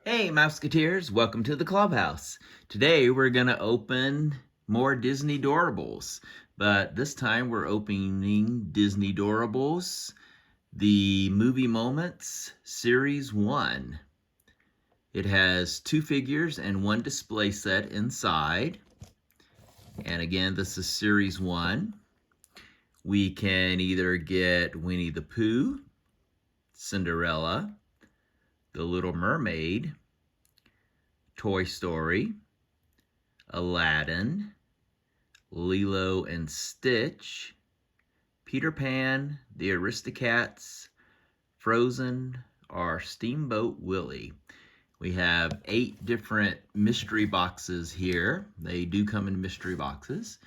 Hey Mouseketeers, welcome to the clubhouse. Today we're going to open more Disney Doorables, but this time we're opening Disney Doorables, the Movie Moments Series 1. It has 2 figures and 1 display set inside. And again, this is Series 1. We can either get Winnie the Pooh, Cinderella, The Little Mermaid, Toy Story, Aladdin, Lilo and Stitch, Peter Pan, the Aristocats, Frozen, or Steamboat Willie. We have 8 different mystery boxes here. They do come in mystery boxes.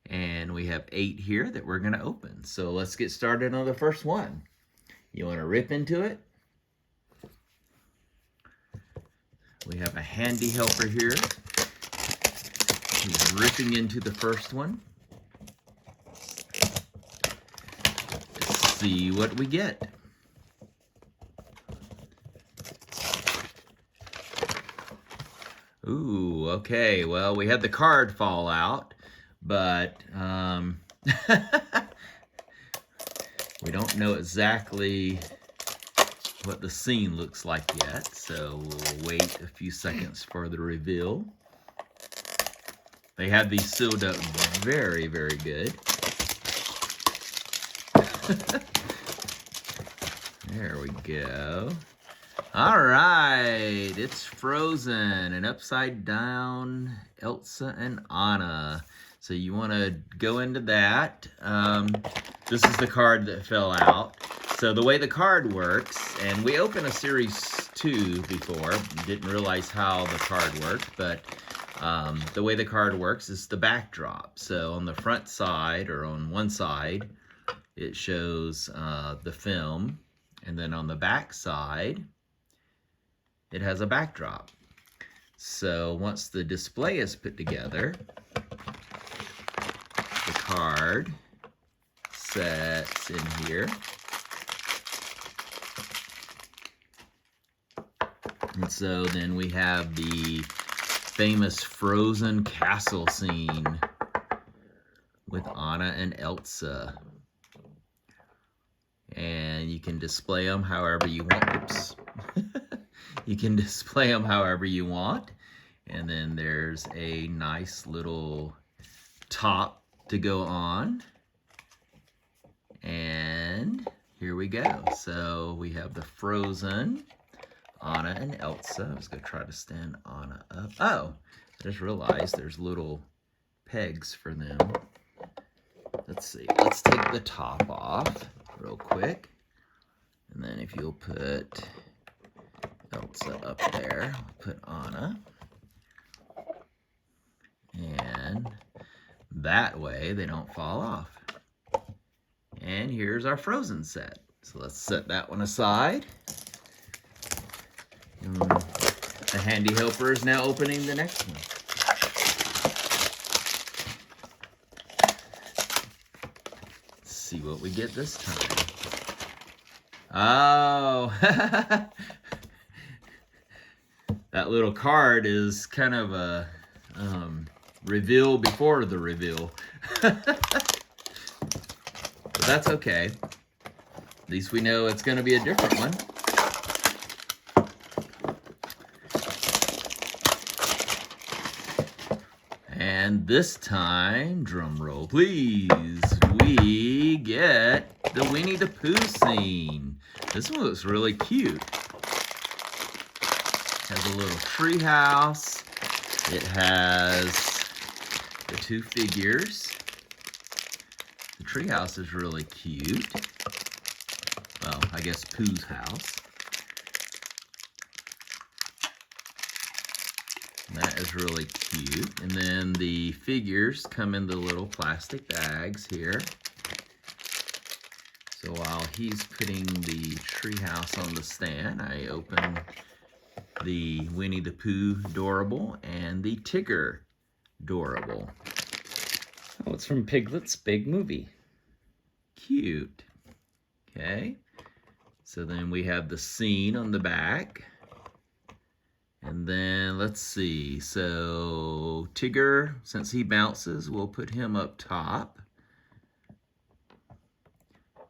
And we have 8 here that we're going to open. So let's get started on the first one. You want to rip into it? We have a handy helper here. He's ripping into the first one. Let's see what we get. Ooh, okay. Well, we had the card fall out, but we don't know exactly what the scene looks like yet, so we'll wait a few seconds for the reveal. They have these sealed up very, very good. There we go. All right, it's Frozen and upside down Elsa and Anna. So you want to go into that. This is the card that fell out. So the way the card works, and we opened a Series 2 before, didn't realize how the card worked, but the way the card works is the backdrop. So on the front side, or on one side, it shows the film, and then on the back side, it has a backdrop. So once the display is put together, the card sets in here. And so then we have the famous Frozen castle scene with Anna and Elsa. And you can display them however you want. Oops. You can display them however you want. And then there's a nice little top to go on. And here we go. So we have the Frozen Anna and Elsa. I was going to try to stand Anna up. Oh, I just realized there's little pegs for them. Let's see. Let's take the top off real quick. And then if you'll put Elsa up there, I'll put Anna. And that way they don't fall off. And here's our Frozen set. So let's set that one aside. The handy helper is now opening the next one. Let's see what we get this time. Oh, that little card is kind of a reveal before the reveal. But that's okay. At least we know it's going to be a different one. And this time, drum roll please, we get the Winnie the Pooh scene. This one looks really cute. It has a little tree house. It has the 2 figures. The tree house is really cute. Well, I guess Pooh's house. That is really cute. And then the figures come in the little plastic bags here. So while he's putting the treehouse on the stand, I open the Winnie the Pooh Doorable and the Tigger Doorable. Oh, it's from Piglet's Big Movie. Cute. Okay. So then we have the scene on the back. And then let's see. So Tigger, since he bounces, we'll put him up top.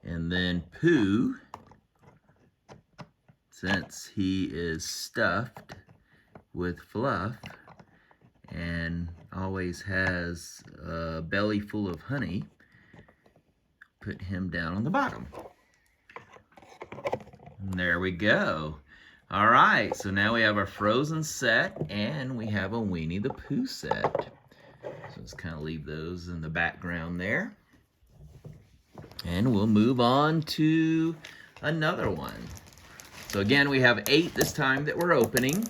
And then Pooh, since he is stuffed with fluff and always has a belly full of honey, put him down on the bottom. And there we go. All right, so now we have our Frozen set and we have a Winnie the Pooh set. So let's kind of leave those in the background there. And we'll move on to another one. So again, we have 8 this time that we're opening.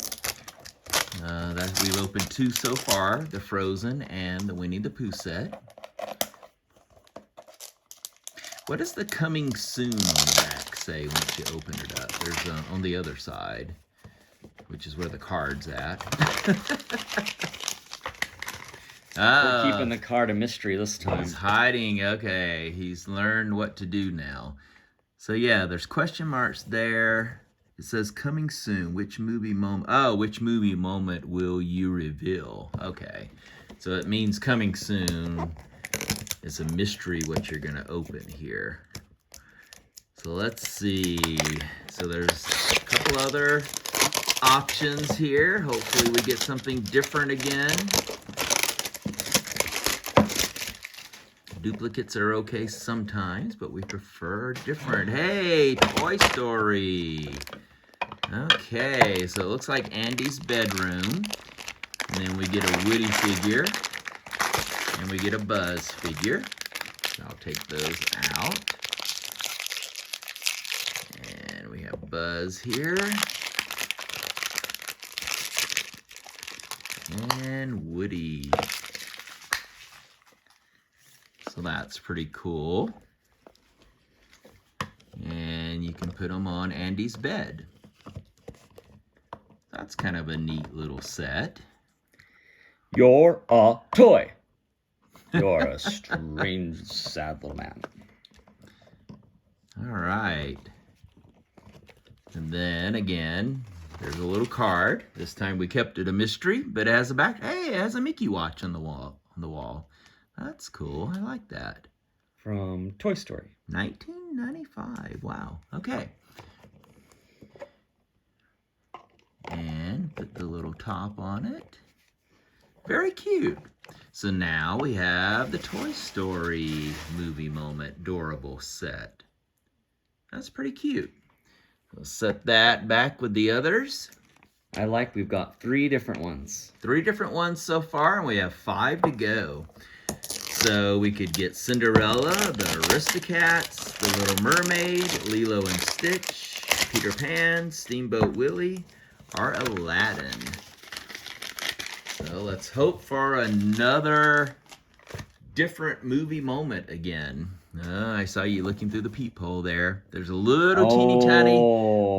We've opened 2 so far, the Frozen and the Winnie the Pooh set. What does the coming soon on the back say once you open it up? There's on the other side, which is where the card's at. We're keeping the card a mystery this time. He's hiding. Okay, he's learned what to do now. So yeah, there's question marks there. It says coming soon. Which movie moment? Oh, which movie moment will you reveal? Okay, so it means coming soon. It's a mystery what you're gonna open here. So let's see. So there's a couple other options here. Hopefully we get something different again. Duplicates are okay sometimes, but we prefer different. Hey, Toy Story. Okay, so it looks like Andy's bedroom. And then we get a Woody figure. And we get a Buzz figure. So I'll take those out. And we have Buzz here. And Woody. So that's pretty cool. And you can put them on Andy's bed. That's kind of a neat little set. You're a toy. You're a strange, sad little man. All right. And then again, there's a little card. This time we kept it a mystery, but it has a back. Hey, it has a Mickey watch on the wall. That's cool. I like that. From Toy Story. 1995. Wow. Okay. And put the little top on it. Very cute. So now we have the Toy Story movie moment Doorable set. That's pretty cute. We'll set that back with the others. I like we've got 3 different ones. 3 different ones so far, and we have 5 to go. So we could get Cinderella, the Aristocats, the Little Mermaid, Lilo and Stitch, Peter Pan, Steamboat Willie, or Aladdin. So let's hope for another different movie moment again. I saw you looking through the peephole there. There's a little teeny tiny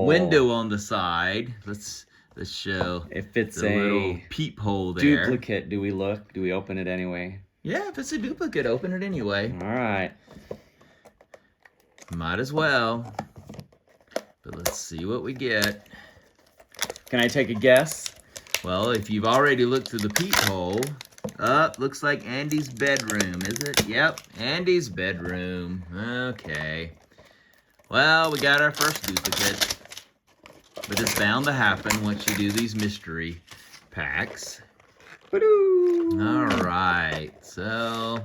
window on the side. Let's show if it's the little peephole there. Duplicate, do we look? Do we open it anyway? Yeah, if it's a duplicate, open it anyway. All right. Might as well. But let's see what we get. Can I take a guess? Well, if you've already looked through the peephole, looks like Andy's bedroom, is it? Yep, Andy's bedroom. Okay. Well, we got our first duplicate. But it's bound to happen once you do these mystery packs. All right, so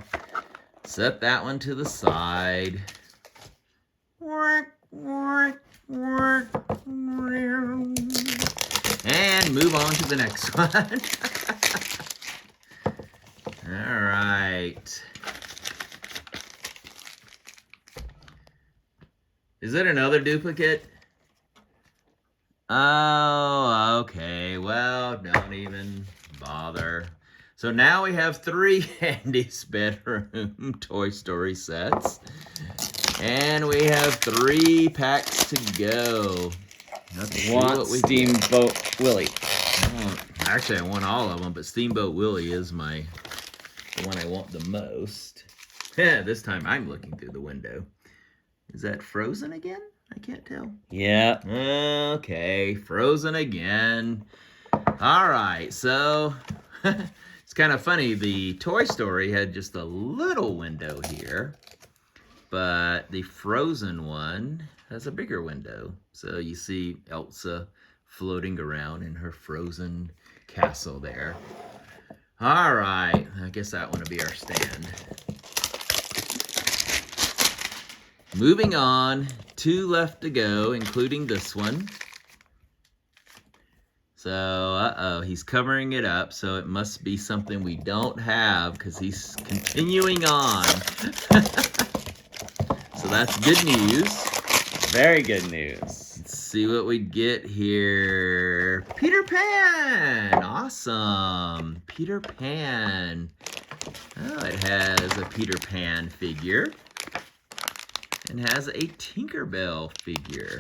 set that one to the side. And move on to the next one. All right. Is it another duplicate? Oh, okay. Well, don't even bother. So now we have 3 Andy's bedroom Toy Story sets. And we have 3 packs to go. Let's Want Steamboat Willie. Actually, I want all of them, but Steamboat Willie is the one I want the most. Yeah, this time I'm looking through the window. Is that Frozen again? I can't tell. Yeah. Okay, Frozen again. All right, so it's kind of funny. The Toy Story had just a little window here, but the Frozen one has a bigger window. So you see Elsa floating around in her frozen castle there. All right, I guess that one will be our stand. Moving on, 2 left to go, including this one. So, he's covering it up, so it must be something we don't have because he's continuing on. So that's good news. Very good news. Let's see what we get here. Peter Pan! Awesome. Peter Pan. Oh, it has a Peter Pan figure. And has a Tinkerbell figure.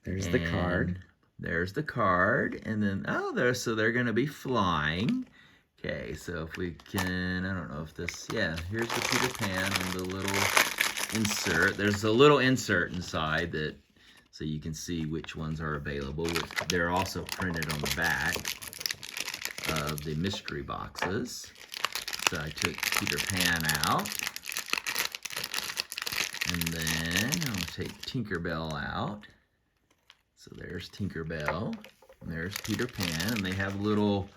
There's the card. There's the card. And then, so they're going to be flying. Okay, so if we can, I don't know if this, yeah, here's the Peter Pan and the little insert. There's a little insert inside that, so you can see which ones are available. They're also printed on the back of the mystery boxes. So I took Peter Pan out. And then I'll take Tinkerbell out. So there's Tinkerbell. And there's Peter Pan. And they have little,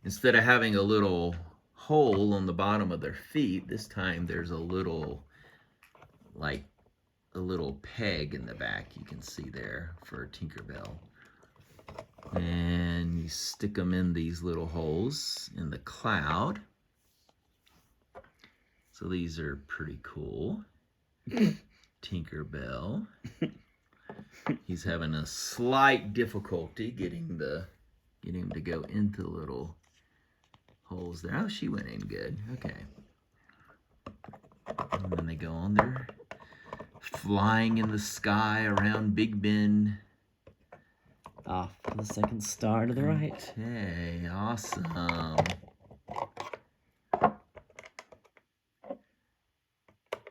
instead of having a little hole on the bottom of their feet, this time there's a little, like a little peg in the back you can see there for Tinkerbell. And you stick them in these little holes in the cloud. So these are pretty cool. Tinkerbell. He's having a slight difficulty getting him to go into the little holes there. Oh, she went in good. Okay. And then they go on there, flying in the sky around Big Ben. Off to the second star to the right. Okay, awesome.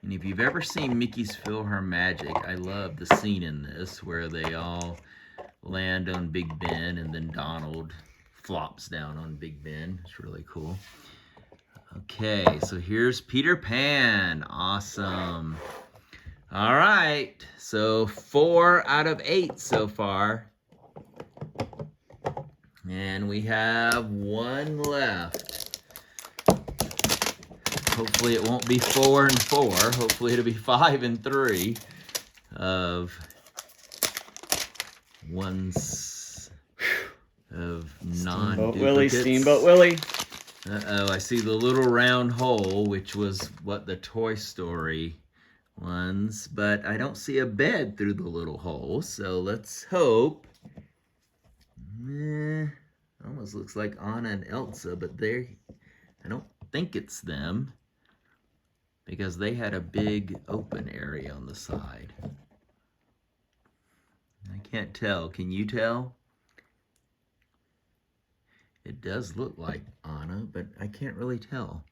And if you've ever seen Mickey's PhilharMagic, I love the scene in this where they all land on Big Ben and then Donald flops down on Big Ben. It's really cool. Okay, so here's Peter Pan. Awesome. All right, so 4 out of 8 so far. And we have 1 left. Hopefully it won't be 4 and 4. Hopefully it'll be 5 and 3 of ones of non-duplicates. Steamboat Willie. Uh-oh, I see the little round hole, which was what the Toy Story ones, but I don't see a bed through the little hole, so let's hope. Almost looks like Anna and Elsa, but I don't think it's them because they had a big open area on the side. I can't tell. Can you tell? It does look like Anna, but I can't really tell.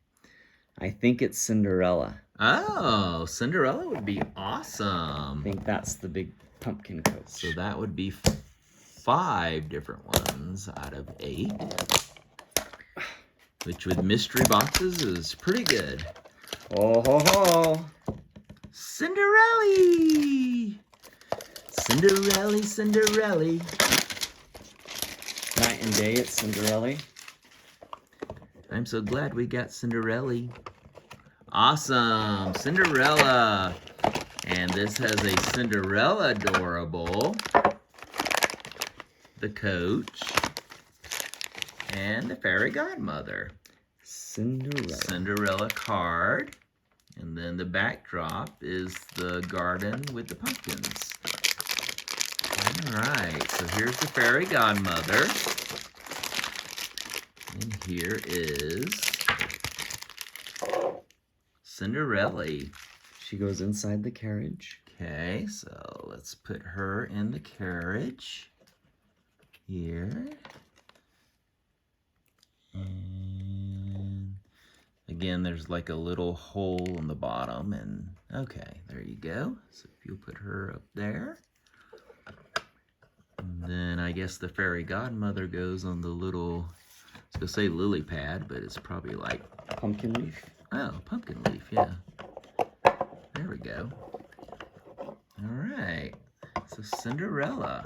I think it's Cinderella. Oh, Cinderella would be awesome. I think that's the big pumpkin coach. So that would be 5 different ones out of 8. Which with mystery boxes is pretty good. Oh ho ho! Cinderella! Cinderella, Cinderella. Night and day, it's Cinderella. I'm so glad we got Cinderella. Awesome, Cinderella. And this has a Cinderella Doorable, the coach, and the fairy godmother. Cinderella card. And then the backdrop is the garden with the pumpkins. All right, so here's the fairy godmother. And here is Cinderella. She goes inside the carriage. Okay, so let's put her in the carriage here. And again, there's like a little hole in the bottom, and okay, there you go. So if you'll put her up there. And then I guess the fairy godmother goes on the little, I was gonna say lily pad, but it's probably like, Pumpkin leaf. oh, pumpkin leaf, yeah. There we go. All right, so Cinderella.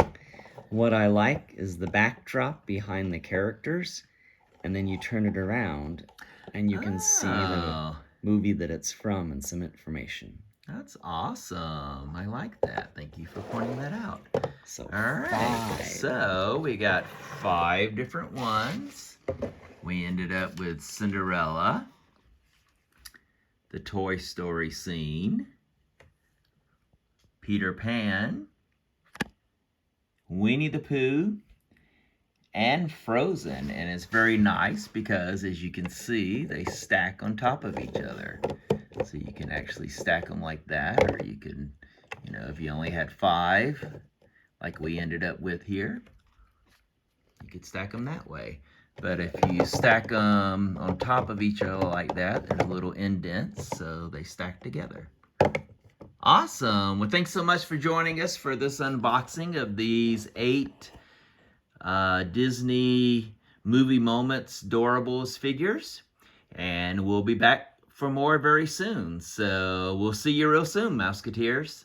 What I like is the backdrop behind the characters, and then you turn it around, and you can see the movie that it's from and some information. That's awesome. I like that. Thank you for pointing that out. So, all right, 5. so we got 5 different ones. We ended up with Cinderella, the Toy Story scene, Peter Pan, Winnie the Pooh, and Frozen. And it's very nice because, as you can see, they stack on top of each other. So you can actually stack them like that, or you can, you know, if you only had 5, like we ended up with here, you could stack them that way. But if you stack them on top of each other like that, there's little indents, so they stack together. Awesome. Well, thanks so much for joining us for this unboxing of these 8 Disney Movie Moments Doorables figures. And we'll be back for more very soon. So we'll see you real soon, Mouseketeers.